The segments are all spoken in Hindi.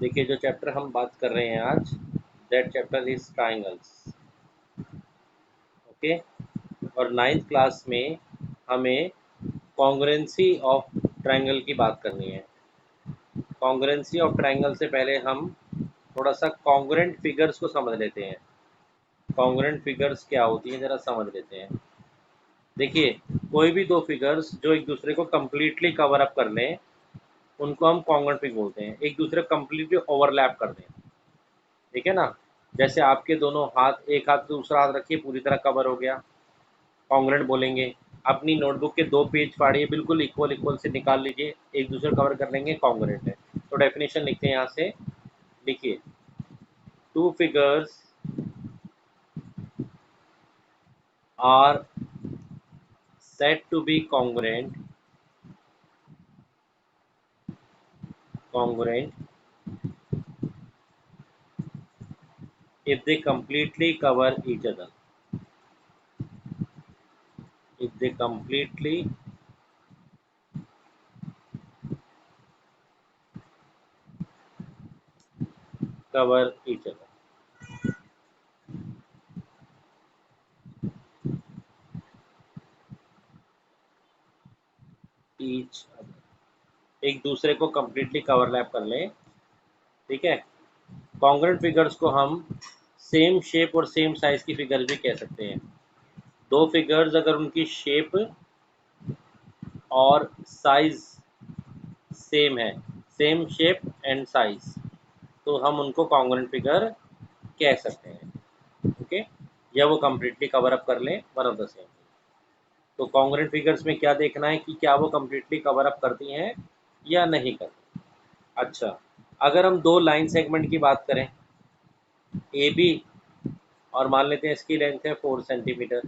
देखिए जो चैप्टर हम बात कर रहे हैं आज, that chapter is triangles. Okay. और नाइन्थ क्लास में हमें कॉन्ग्रुएंसी ऑफ ट्राइंगल की बात करनी है। कॉन्ग्रुएंसी ऑफ ट्राइंगल से पहले हम थोड़ा सा कॉन्ग्रुएंट फिगर्स को समझ लेते हैं। कॉन्ग्रुएंट फिगर्स क्या होती हैं ज़रा समझ लेते हैं। देखिए, कोई भी दो फिगर्स जो एक दूसरे को कम्प्लीटली कवर अप कर लें उनको हम कॉन्ग्रुएंट फिगर बोलते हैं। एक दूसरे को कम्प्लीटली ओवरलैप कर दें, ठीक है ना। जैसे आपके दोनों हाथ, एक हाथ दूसरा हाथ रखिए, पूरी तरह कवर हो गया, कॉन्ग्रुएंट बोलेंगे। अपनी नोटबुक के दो पेज फाड़िए, बिल्कुल इक्वल इक्वल से निकाल लीजिए, एक दूसरे कवर कर लेंगे, कॉन्ग्रुएंट है। तो डेफिनेशन लिखते हैं यहाँ से, लिखिए, two figures are said to be congruent if they completely cover each other. If they completely cover each other. Each other. एक दूसरे को completely कवर लैप कर लें, ठीक है। कॉन्ग्रुएंट फिगर्स को हम सेम शेप और सेम साइज की फिगर भी कह सकते हैं। दो फिगर्स अगर उनकी शेप और साइज सेम है, सेम शेप एंड साइज, तो हम उनको कॉन्ग्रुएंट फिगर कह सकते हैं। ओके, या वो कम्प्लीटली कवर अप कर लें, वन ऑफ द सेम। तो कॉन्ग्रुएंट फिगर्स में क्या देखना है कि क्या वो कम्प्लीटली कवर अप करती हैं या नहीं करती। अच्छा, अगर हम दो लाइन सेगमेंट की बात करें, ए बी, और मान लेते हैं इसकी लेंथ है 4 सेंटीमीटर,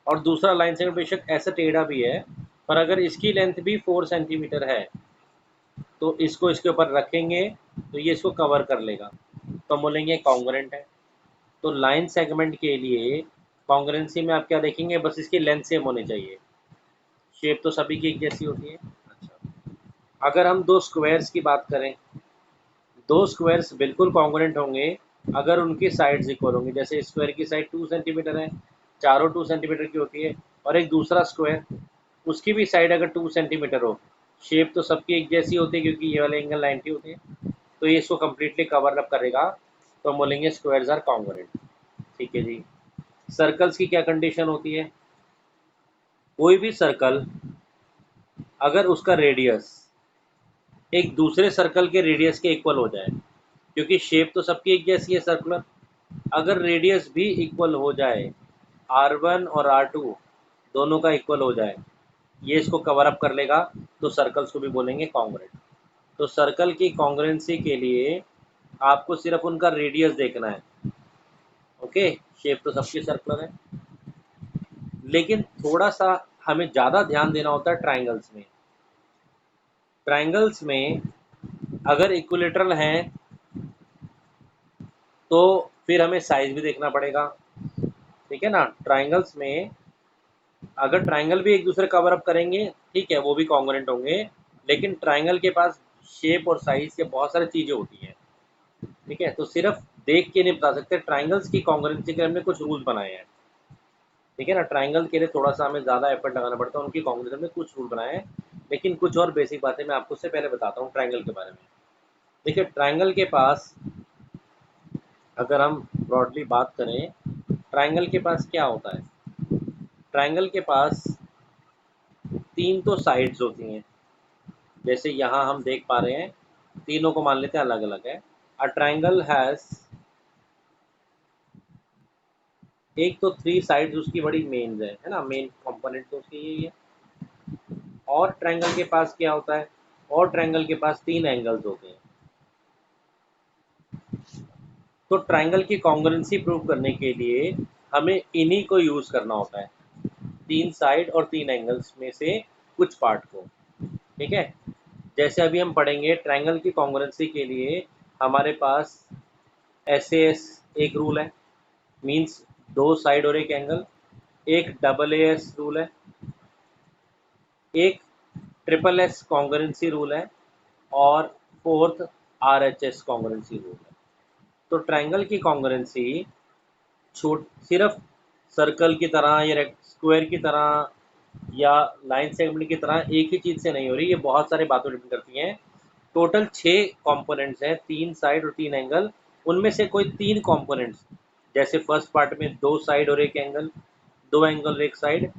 और दूसरा लाइन सेगमेंट बेशक ऐसा टेढ़ा भी है, पर अगर इसकी लेंथ भी 4 सेंटीमीटर है तो इसको इसके ऊपर रखेंगे तो ये इसको कवर कर लेगा, तो हम बोलेंगे कॉन्ग्रुएंट है। तो लाइन सेगमेंट के लिए कॉन्ग्रुएंसी में आप क्या देखेंगे, बस इसकी लेंथ सेम होनी चाहिए, शेप तो सभी की एक जैसी होती है। अच्छा, अगर हम दो स्क्वायर्स की बात करें, दो स्क्वायर्स बिल्कुल कॉन्ग्रुएंट होंगे अगर उनकी साइड्स इक्वल होंगी। जैसे स्क्वायर की साइड 2 सेंटीमीटर है, चारों 2 सेंटीमीटर की होती है, और एक दूसरा स्क्वायर, उसकी भी साइड अगर 2 सेंटीमीटर हो, शेप तो सबकी एक जैसी होती है क्योंकि ये वाले एंगल 90 होते हैं, तो ये इसको कम्प्लीटली कवर अप करेगा, तो हम बोलेंगे स्क्वायर्स आर कॉन्ग्रुएंट। ठीक है जी। सर्कल्स की क्या कंडीशन होती है, कोई भी सर्कल अगर उसका रेडियस एक दूसरे सर्कल के रेडियस के इक्वल हो जाए, क्योंकि शेप तो सबकी एक जैसी है सर्कुलर, अगर रेडियस भी इक्वल हो जाए, R1 और R2 दोनों का इक्वल हो जाए, ये इसको कवर अप कर लेगा, तो सर्कल्स को भी बोलेंगे कॉन्ग्रुएंट। तो सर्कल की कॉन्ग्रुएंसी के लिए आपको सिर्फ उनका रेडियस देखना है। ओके, शेप तो सबकी सर्कुलर है, लेकिन थोड़ा सा हमें ज़्यादा ध्यान देना होता है ट्राइंगल्स में। ट्राइंगल्स में अगर इक्विलेटरल हैं तो फिर हमें साइज भी देखना पड़ेगा, ठीक है ना। ट्राइंगल्स में अगर ट्राइंगल भी एक दूसरे कवर अप करेंगे, ठीक है, वो भी कॉन्ग्रुएंट होंगे, लेकिन ट्राइंगल के पास शेप और साइज के बहुत सारी चीज़ें होती हैं, ठीक है। तो सिर्फ देख के नहीं बता सकते, ट्राइंगल्स की कॉन्ग्रुएंसी के लिए हमने कुछ रूल्स बनाए हैं, ठीक है ना। ट्राइंगल के लिए थोड़ा सा हमें ज़्यादा एफर्ट लगाना पड़ता है, उनकी कॉन्ग्रुएंसी में कुछ रूल बनाए हैं, लेकिन कुछ और बेसिक बातें मैं आपको उससे पहले बताता हूँ ट्राइंगल के बारे में। देखिए, ट्राइंगल के पास अगर हम ब्रॉडली बात करें, ट्राइंगल के पास क्या होता है, ट्राइंगल के पास तीन तो साइड्स होती हैं, जैसे यहाँ हम देख पा रहे हैं, तीनों को मान लेते हैं अलग अलग है। अ ट्राइंगल हैज़, एक तो थ्री साइड्स उसकी बड़ी मेन है ना, मेन कंपोनेंट तो उसकी यही है। और ट्राइंगल के पास क्या होता है, और ट्राइंगल के पास तीन एंगल्स होते हैं। तो ट्राइंगल की कॉन्ग्रुएंसी प्रूव करने के लिए हमें इन्हीं को यूज़ करना होता है, तीन साइड और तीन एंगल्स में से कुछ पार्ट को, ठीक है। जैसे अभी हम पढ़ेंगे ट्राइंगल की कॉन्ग्रुएंसी के लिए हमारे पास SAS एक रूल है, मींस दो साइड और एक एंगल। एक AAS रूल है, एक SSS कॉन्ग्रुएंसी रूल है, और फोर्थ RHS कॉन्ग्रुएंसी रूल है। तो ट्रायंगल की कॉन्ग्रुएंसी सिर्फ सर्कल की तरह या स्क्वायर की तरह या लाइन सेगमेंट की तरह एक ही चीज़ से नहीं हो रही, ये बहुत सारे बातों डिपेंड करती हैं। टोटल 6 कंपोनेंट्स हैं, 3 साइड और 3 एंगल। उनमें से कोई 3 कंपोनेंट्स, जैसे फर्स्ट पार्ट में 2 साइड और 1 एंगल, 2 एंगल और 1 साइड,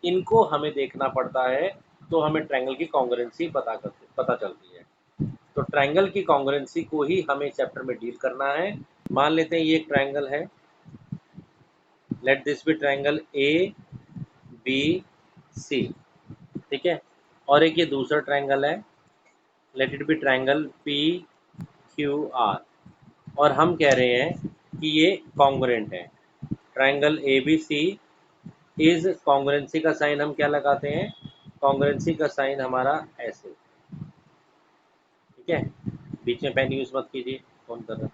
इनको हमें देखना पड़ता है, तो हमें ट्रायंगल की कॉन्ग्रुएंसी पता चलती है। तो ट्रायंगल की कॉन्ग्रुएंसी को ही हमें चैप्टर में डील करना है। मान लेते हैं ये एक ट्रायंगल है, let this be triangle ABC, ठीक है। और एक ये दूसरा ट्रायंगल है, let it be triangle PQR, और हम कह रहे हैं कि ये कॉन्ग्रुएंट है। ट्रायंगल ABC इज कॉन्ग्रुएंसी का साइन हम क्या लगाते हैं, कॉन्ग्रुएंसी का साइन हमारा ऐसे, ठीक है। बीच में पेन यूज मत कीजिए, फोन कर रहा।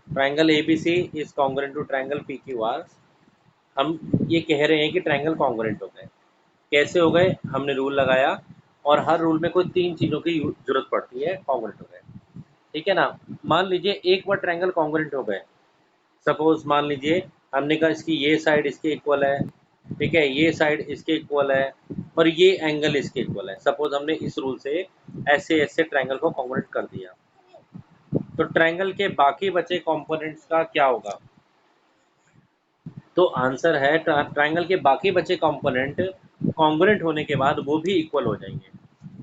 Triangle ABC is congruent to triangle PQR। हम ये कह रहे हैं कि ट्रायंगल कॉन्ग्रुएंट हो गए। कैसे हो गए, हमने रूल लगाया, और हर रूल में कोई 3 चीज़ों की जरूरत पड़ती है, कॉन्ग्रुएंट हो गए, ठीक है ना। मान लीजिए एक बार ट्रायंगल कॉन्ग्रुएंट हो गए, सपोज मान लीजिए हमने कहा इसकी ये साइड इसके इक्वल है, ठीक है, ये साइड इसके इक्वल है, और ये एंगल इसके इक्वल है। सपोज हमने इस रूल से ऐसे ऐसे ट्रायंगल को कॉन्ग्रुएंट कर दिया, तो ट्रायंगल के बाकी बचे कंपोनेंट्स का क्या होगा। तो आंसर है ट्रायंगल के बाकी बचे कंपोनेंट कॉन्ग्रुएंट होने के बाद वो भी इक्वल हो जाएंगे।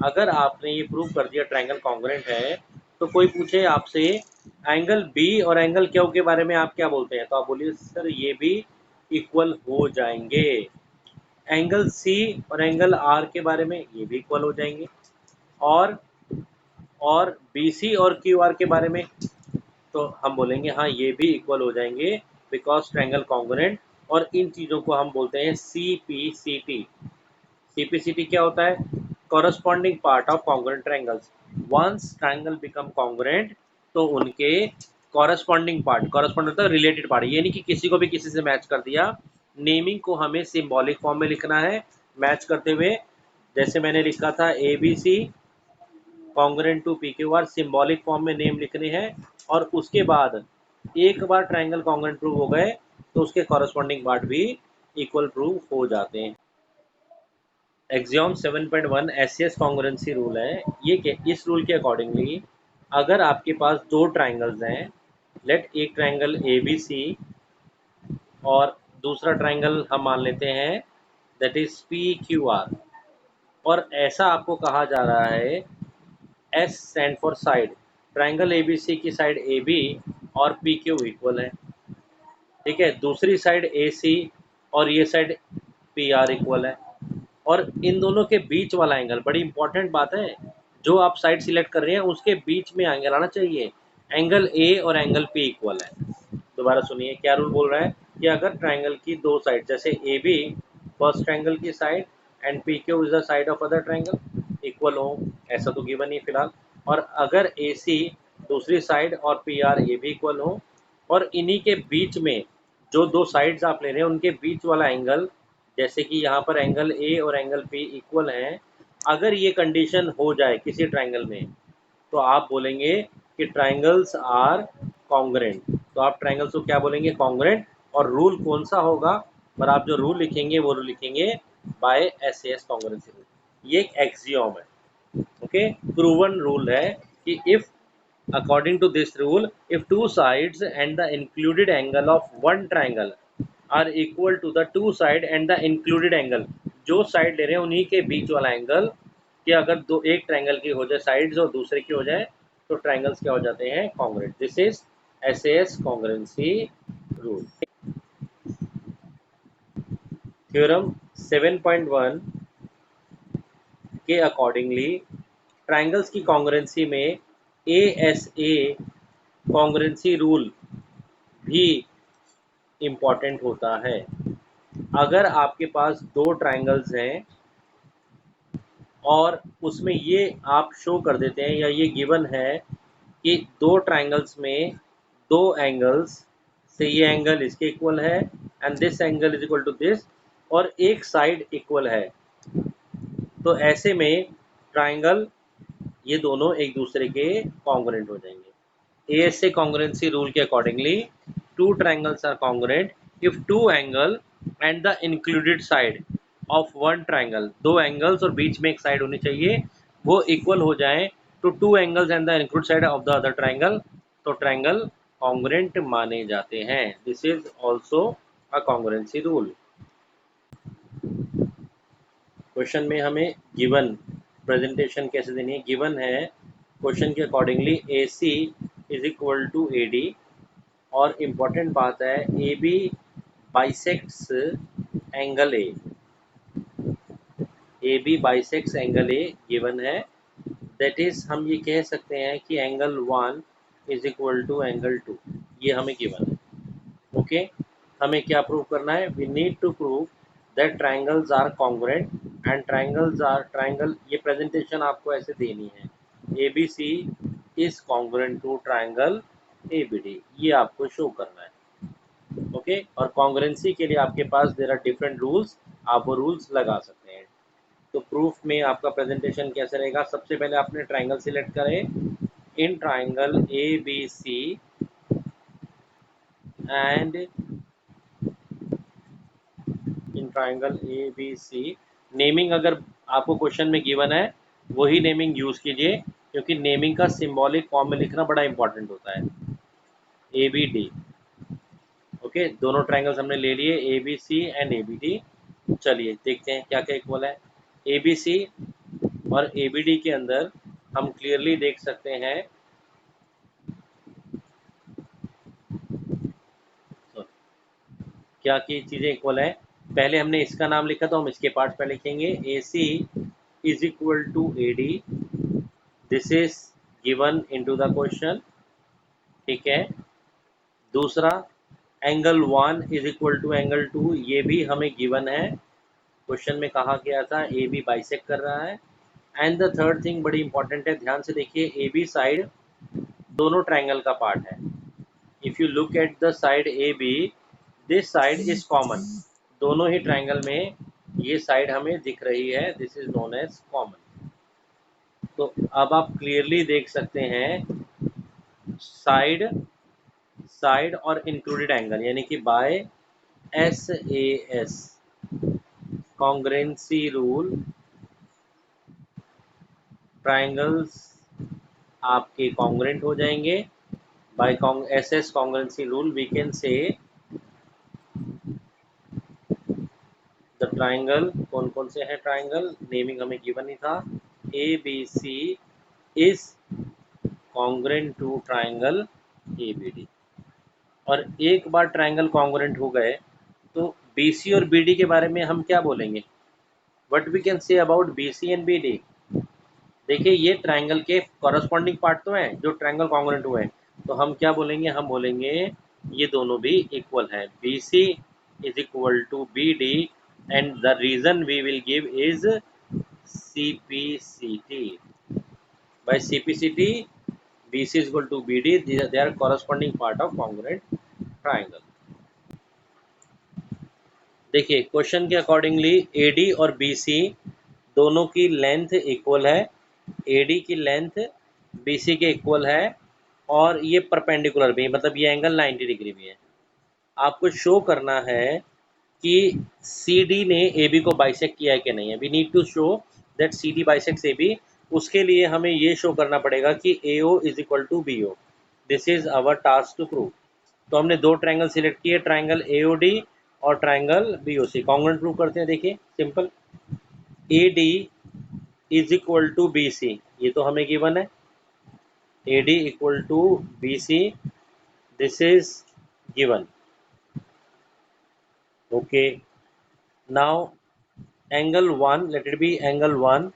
अगर आपने ये प्रूव कर दिया ट्रायंगल कॉन्ग्रुएंट है, तो कोई पूछे आपसे एंगल बी और एंगल क्यू के बारे में आप क्या बोलते हैं, तो आप बोलिए सर ये भी इक्वल हो जाएंगे। एंगल सी और एंगल आर के बारे में ये भी इक्वल हो जाएंगे, और बी सी और क्यू आर के बारे में तो हम बोलेंगे हाँ ये भी इक्वल हो जाएंगे, बिकॉज ट्रायंगल कॉन्ग्रुएंट। और इन चीज़ों को हम बोलते हैं CPCT। CPCT क्या होता है, corresponding part of congruent triangles. Once triangle become congruent, तो उनके कॉरस्पॉन्डिंग पार्ट, कॉरस्पॉन्डिंग मतलब रिलेटेड पार्ट, ये नहीं कि किसी को भी किसी से मैच कर दिया। नेमिंग को हमें सिंबॉलिक फॉर्म में लिखना है, मैच करते हुए। जैसे मैंने लिखा था ABC congruent to PQR, symbolic form में नेम लिखने हैं, और उसके बाद एक बार ट्रायंगल कॉन्ग्रुएंट प्रूव हो गए, तो उसके कॉरस्पॉन्डिंग पार्ट भी इक्वल प्रूव हो जाते हैं। एक्सियोम 7.1 SCS कॉन्ग्रुएंसी रूल है। ये इस रूल के अकॉर्डिंगली अगर आपके पास 2 ट्रायंगल्स हैं, लेट एक ट्रायंगल ABC और दूसरा ट्रायंगल हम मान लेते हैं दैट इज PQR, और ऐसा आपको कहा जा रहा है, S stand for side, triangle ABC की साइड AB और PQ इक्वल है, ठीक है। दूसरी साइड AC और ये साइड PR इक्वल है, और इन दोनों के बीच वाला एंगल, बड़ी इंपॉर्टेंट बात है, जो आप साइड सिलेक्ट कर रहे हैं उसके बीच में एंगल आना चाहिए। एंगल A और एंगल P इक्वल है। दोबारा सुनिए क्या रूल बोल रहा है, कि अगर ट्रायंगल की 2 साइड, जैसे AB फर्स्ट ट्रायंगल की side and PQ is the side of other triangle, equal हो, ऐसा तो गिवन ही फिलहाल, और अगर AC दूसरी साइड और PR ये भी इक्वल हो, और इन्हीं के बीच में जो 2 साइड्स आप ले रहे हैं उनके बीच वाला एंगल, जैसे कि यहाँ पर एंगल A और एंगल P इक्वल हैं, अगर ये कंडीशन हो जाए किसी ट्रायंगल में, तो आप बोलेंगे कि ट्रायंगल्स आर कॉन्ग्रुएंट। तो आप ट्रायंगल्स को क्या बोलेंगे, कॉन्ग्रुएंट। और रूल कौन सा होगा, पर आप जो रूल लिखेंगे वो रूल लिखेंगे बाय SAS कॉन्ग्रुएंसी रूल। ये एक एक्सियोम है, ओके, प्रूवन रूल है कि if according to this rule, if two sides and the included angle of one triangle are equal to the two side and the included angle, जो साइड ले रहे हैं उन्हीं के बीच वाला एंगल, कि अगर दो एक ट्रायंगल की हो जाए साइड्स और दूसरे की हो जाए, तो ट्रायंगल्स क्या हो जाते हैं, congruent. This is SAS congruency rule. Theorem 7.1 के अकॉर्डिंगली ट्रायंगल्स की कॉन्ग्रुएंसी में ASA कॉन्ग्रुएंसी रूल भी इम्पॉर्टेंट होता है। अगर आपके पास 2 ट्रायंगल्स हैं और उसमें ये आप शो कर देते हैं, या ये गिवन है कि 2 ट्रायंगल्स में 2 एंगल्स से ये एंगल इसके इक्वल है and this angle is equal to this, और एक साइड इक्वल है, तो ऐसे में ट्रायंगल ये दोनों एक दूसरे के कॉन्ग्रुएंट हो जाएंगे। ASA congruency rule के accordingly two triangles are congruent if two angle and the included side of one triangle, दो angles और बीच में एक side होनी चाहिए वो equal हो जाए to two angles and the included side of the other triangle, तो triangle congruent माने जाते हैं. This is also a congruency rule. Question में हमें गिवन प्रेजेंटेशन कैसे देनी है. गिवन है क्वेश्चन के accordingly AC is equal to AD और इम्पोर्टेंट बात है AB bisects angle A. AB bisects angle A given है. दैट इज हम ये कह सकते हैं कि angle 1 is equal to angle 2. ये हमें गिवन है. ओके हमें क्या प्रूव करना है. We need to prove that triangles are congruent and triangle. ये प्रेजेंटेशन आपको ऐसे देनी है. ABC is congruent to triangle ABD. ये आपको शो करना है. ओके और कॉन्ग्रुएंसी के लिए आपके पास देयर आर डिफरेंट रूल्स. आप वो रूल्स लगा सकते हैं. तो प्रूफ में आपका प्रेजेंटेशन कैसे रहेगा. सबसे पहले आपने ट्राइंगल सिलेक्ट करें. In triangle ABC and in triangle ABC naming अगर आपको क्वेश्चन में गिवन है वही नेमिंग यूज कीजिए क्योंकि नेमिंग का सिंबॉलिक फॉर्म में लिखना बड़ा इंपॉर्टेंट होता है. ABD. ओके दोनों ट्राइंगल्स हमने ले लिए ABC एंड ABD. चलिए देखते हैं क्या क्या इक्वल है. ABC और ABD के अंदर हम क्लियरली देख सकते हैं. क्या की चीज़ें इक्वल है. पहले हमने इसका नाम लिखा तो हम इसके पार्ट पे लिखेंगे. AC is equal to AD. This is given into the question. ठीक है. दूसरा angle 1 is equal to angle 2. ये भी हमें गिवन है. क्वेश्चन में कहा गया था AB बाइसेक्ट कर रहा है. एंड द थर्ड थिंग बड़ी इंपॉर्टेंट है. ध्यान से देखिए AB साइड दोनों ट्राइंगल का पार्ट है. If you look at the side AB this side is common. दोनों ही ट्राइंगल में ये साइड हमें दिख रही है. This is known as common. तो अब आप क्लियरली देख सकते हैं साइड और इंक्लूडेड एंगल यानी कि by SAS congruency rule triangles आपके कॉन्ग्रुएंट हो जाएंगे. By SS congruency rule we can say the triangle. कौन कौन से हैं ट्राइंगल नेमिंग हमें गिवन ही था. ABC is congruent to triangle ABD. और एक बार ट्राइंगल कॉन्ग्रुएंट हो गए तो BC और BD के बारे में हम क्या बोलेंगे. What we can say about BC and BD. देखिए ये ट्राइंगल के कॉरस्पॉन्डिंग पार्ट तो हैं जो ट्राइंगल कॉन्ग्रुएंट हुए हैं. तो हम क्या बोलेंगे. हम बोलेंगे ये दोनों भी इक्वल है. BC is equal to BD and the reason we will give is CPCT. by CPCT BC is equal to BD. They are corresponding part of congruent triangle. देखिए क्वेश्चन के अकॉर्डिंगली AD और BC दोनों की लेंथ इक्वल है. AD की लेंथ BC के इक्वल है और ये परपेंडिकुलर भी है मतलब ये एंगल 90 डिग्री भी है. आपको शो करना है कि CD ने AB को बाइसेक्ट किया है कि नहीं है. We need to show that CD bisects AB. उसके लिए हमें ये शो करना पड़ेगा कि AO is equal to BO. This is our task to prove. तो हमने दो ट्राइंगल सिलेक्ट किए ट्राइंगल AOD और ट्राइंगल BOC. कॉन्ग्रुएंट प्रूव करते हैं. देखिए simple. AD is equal to BC ये तो हमें गिवन है. AD equal to BC this is given. Okay now angle 1 let it be angle 1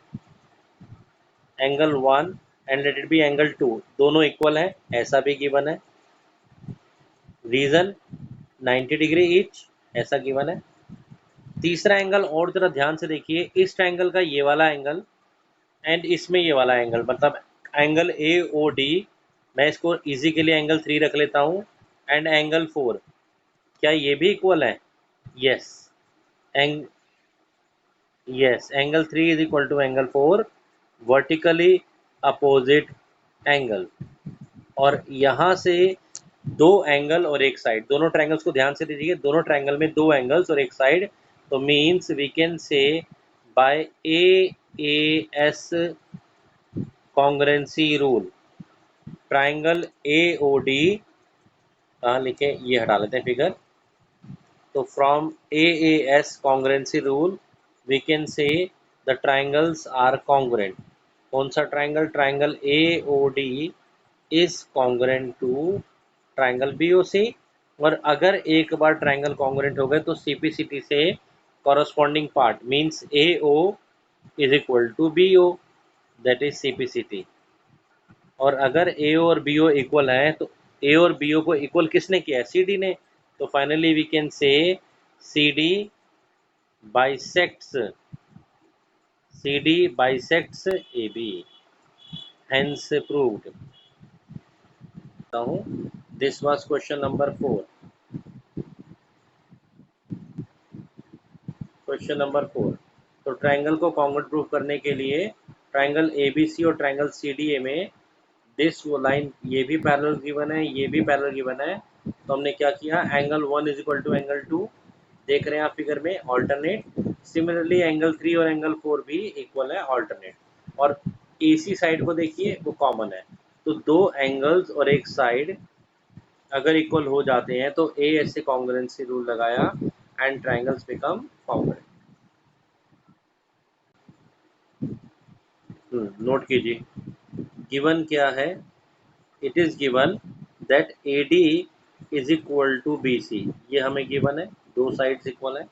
and let it be angle 2 दोनों इक्वल है. ऐसा भी गिवन है. रीजन 90 डिग्री ईच ऐसा गिवन है. तीसरा एंगल और जरा ध्यान से देखिए. इस ट्रायंगल का ये वाला एंगल एंड इसमें ये वाला एंगल मतलब एंगल AOD. मैं इसको इजी के लिए एंगल 3 रख लेता हूँ. एंड एंगल 4 क्या ये भी इक्वल है. Yes angle 3 is equal to angle 4 vertically opposite angle. और यहाँ से दो एंगल और एक साइड, दोनों ट्रायंगल्स को ध्यान से दीजिए, दोनों ट्रायंगल में दो एंगल्स और एक साइड, तो means we can say by A S congruency rule triangle A O D, कहाँ लिखे ये हटा लेते हैं फिगर, तो from A S congruency rule we can say the triangles are congruent. कौन सा triangle? Triangle A O D is congruent to triangle B O C. और अगर एक बार ट्रायंगल कॉन्ग्रेंट हो गए तो सीपीसीटी से corresponding part means A O is equal to B O, that is CPCT. और अगर ए और बी ओ इक्वल है तो ए और बी ओ को इक्वल किसने किया है? सी डी ने। तो finally we can say C D bisects A B, hence proved. This was question number 4। Question number 4, तो ट्रायंगल को कॉन्ग्रुएंट प्रूव करने के लिए ट्रायंगल एबीसी और ट्रायंगल सीडीए में दिस वो लाइन, ये भी पैरेलल गिवन है, ये भी पैरेलल गिवन है, तो हमने क्या किया, angle 1 is equal to angle 2, देख रहे हैं आप फिगर में, ऑल्टरनेट। सिमिलरली एंगल 3 और एंगल 4 भी इक्वल है, ऑल्टरनेट। और एसी साइड को देखिए वो कॉमन है, तो दो एंगल्स और एक साइड अगर इक्वल हो जाते हैं तो ए ऐसे कॉन्ग्रुएंसी रूल लगाया and triangles become congruent. Note कीजिए, गिवन क्या है, it is given that A D is equal to B C, ये हमें गिवन है, दो साइड्स इक्वल है।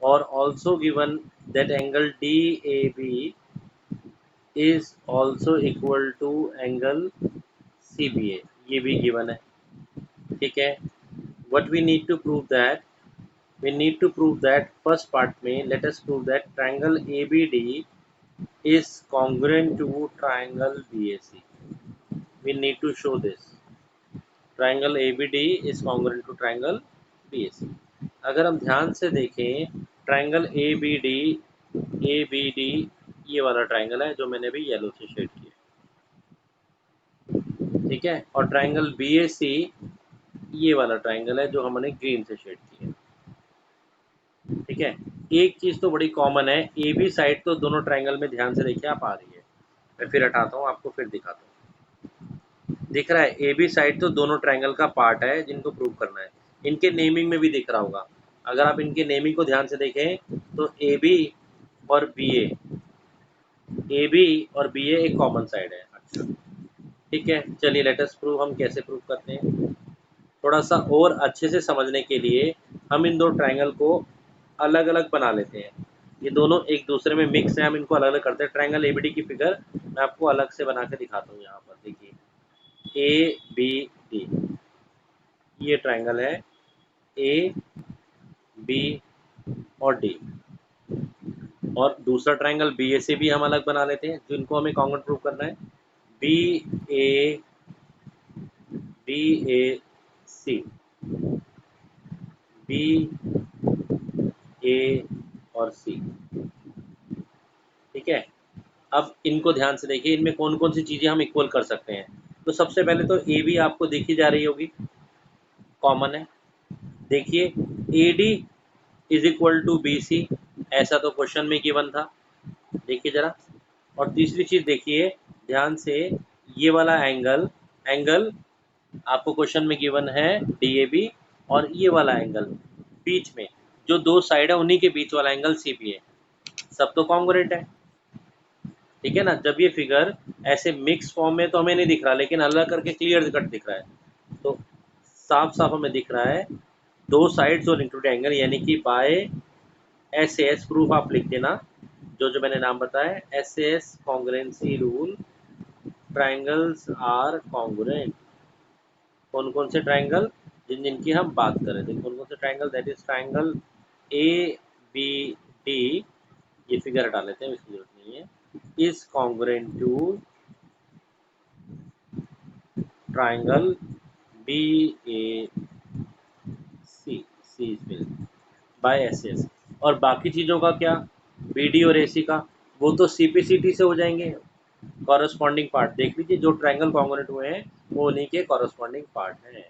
और also given that angle D A B is also equal to angle C B A, ये भी गिवन है। ठीक है, what we need to prove that, we need to prove that first part में let us prove that triangle ABD is congruent to triangle BAC. We need to show this triangle ABD is congruent to triangle BAC। अगर हम ध्यान से देखें ट्रायंगल ABD ये वाला ट्रायंगल है जो मैंने अभी येलो से शेड किया, ठीक है, और ट्रायंगल BAC ये वाला ट्रायंगल है जो हमने ग्रीन से शेड किया। ठीक है, एक चीज तो बड़ी कॉमन है, ए बी साइड तो दोनों ट्रायंगल में ध्यान से देखिए आप आ रही है, मैं फिर हटाता हूँ आपको फिर दिखाता हूँ। दिख रहा है ए बी साइड तो दोनों ट्रायंगल का पार्ट है जिनको प्रूव करना है, इनके नेमिंग में भी दिख रहा होगा। अगर आप इनके नेमिंग को ध्यान से देखें तो ए बी और बी ए एक कॉमन साइड है। अच्छा ठीक है, चलिए लेट अस प्रूव, हम कैसे प्रूव करते हैं, थोड़ा सा और अच्छे से समझने के लिए हम इन दो ट्रायंगल को अलग अलग बना लेते हैं। ये दोनों एक दूसरे में मिक्स है, हम इनको अलग अलग करते हैं। ट्रायंगल एबीडी की फिगर मैं आपको अलग से बना के दिखाता हूँ। यहाँ पर देखिए ए बी डी, ये ट्रायंगल है ए बी और डी। और दूसरा ट्रायंगल बी ए से भी हम अलग बना लेते हैं, जिनको हमें कॉन्ग्रुएंट प्रूव करना है, बी ए सी, बी ए और सी। ठीक है, अब इनको ध्यान से देखिए, इनमें कौन कौन सी चीज़ें हम इक्वल कर सकते हैं। तो सबसे पहले तो ए बी आपको देखी जा रही होगी, कॉमन है। देखिए A D is equal to B C, ऐसा तो क्वेश्चन में गिवन था, देखिए जरा। और तीसरी चीज़ देखिए ध्यान से, ये वाला एंगल एंगल आपको क्वेश्चन में गिवन है डी ए बी, और ये वाला एंगल बीच में जो दो साइड है उन्हीं के बीच वाला एंगल सी बी है, सब तो कॉन्ग्रुएंट है। ठीक है ना, जब ये फिगर ऐसे मिक्स फॉर्म में तो हमें नहीं दिख रहा, लेकिन अलग करके क्लियर कट दिख रहा है, तो साफ साफ हमें दिख रहा है दो साइड्स और इंक्लूड एंगल, यानी कि बाय एस एस प्रूफ आप लिख देना, जो जो मैंने नाम बताया, S S congruency rule, triangles are congruent. कौन कौन से ट्रायंगल, जिन जिनकी हम बात कर रहे थे, कौन कौन से triangle, that is triangle A B D, ये फिगर हटा लेते हैं, इसकी जरूरत नहीं है, is congruent to triangle BAC, C is built by SS। और बाकी चीज़ों का क्या, BD और AC का, वो तो CPCT से हो जाएंगे, कॉरस्पॉन्डिंग पार्ट देख लीजिए, जो ट्रायंगल कॉन्ग्रुएंट हुए हैं वो उन्हीं के कॉरस्पॉन्डिंग पार्ट हैं।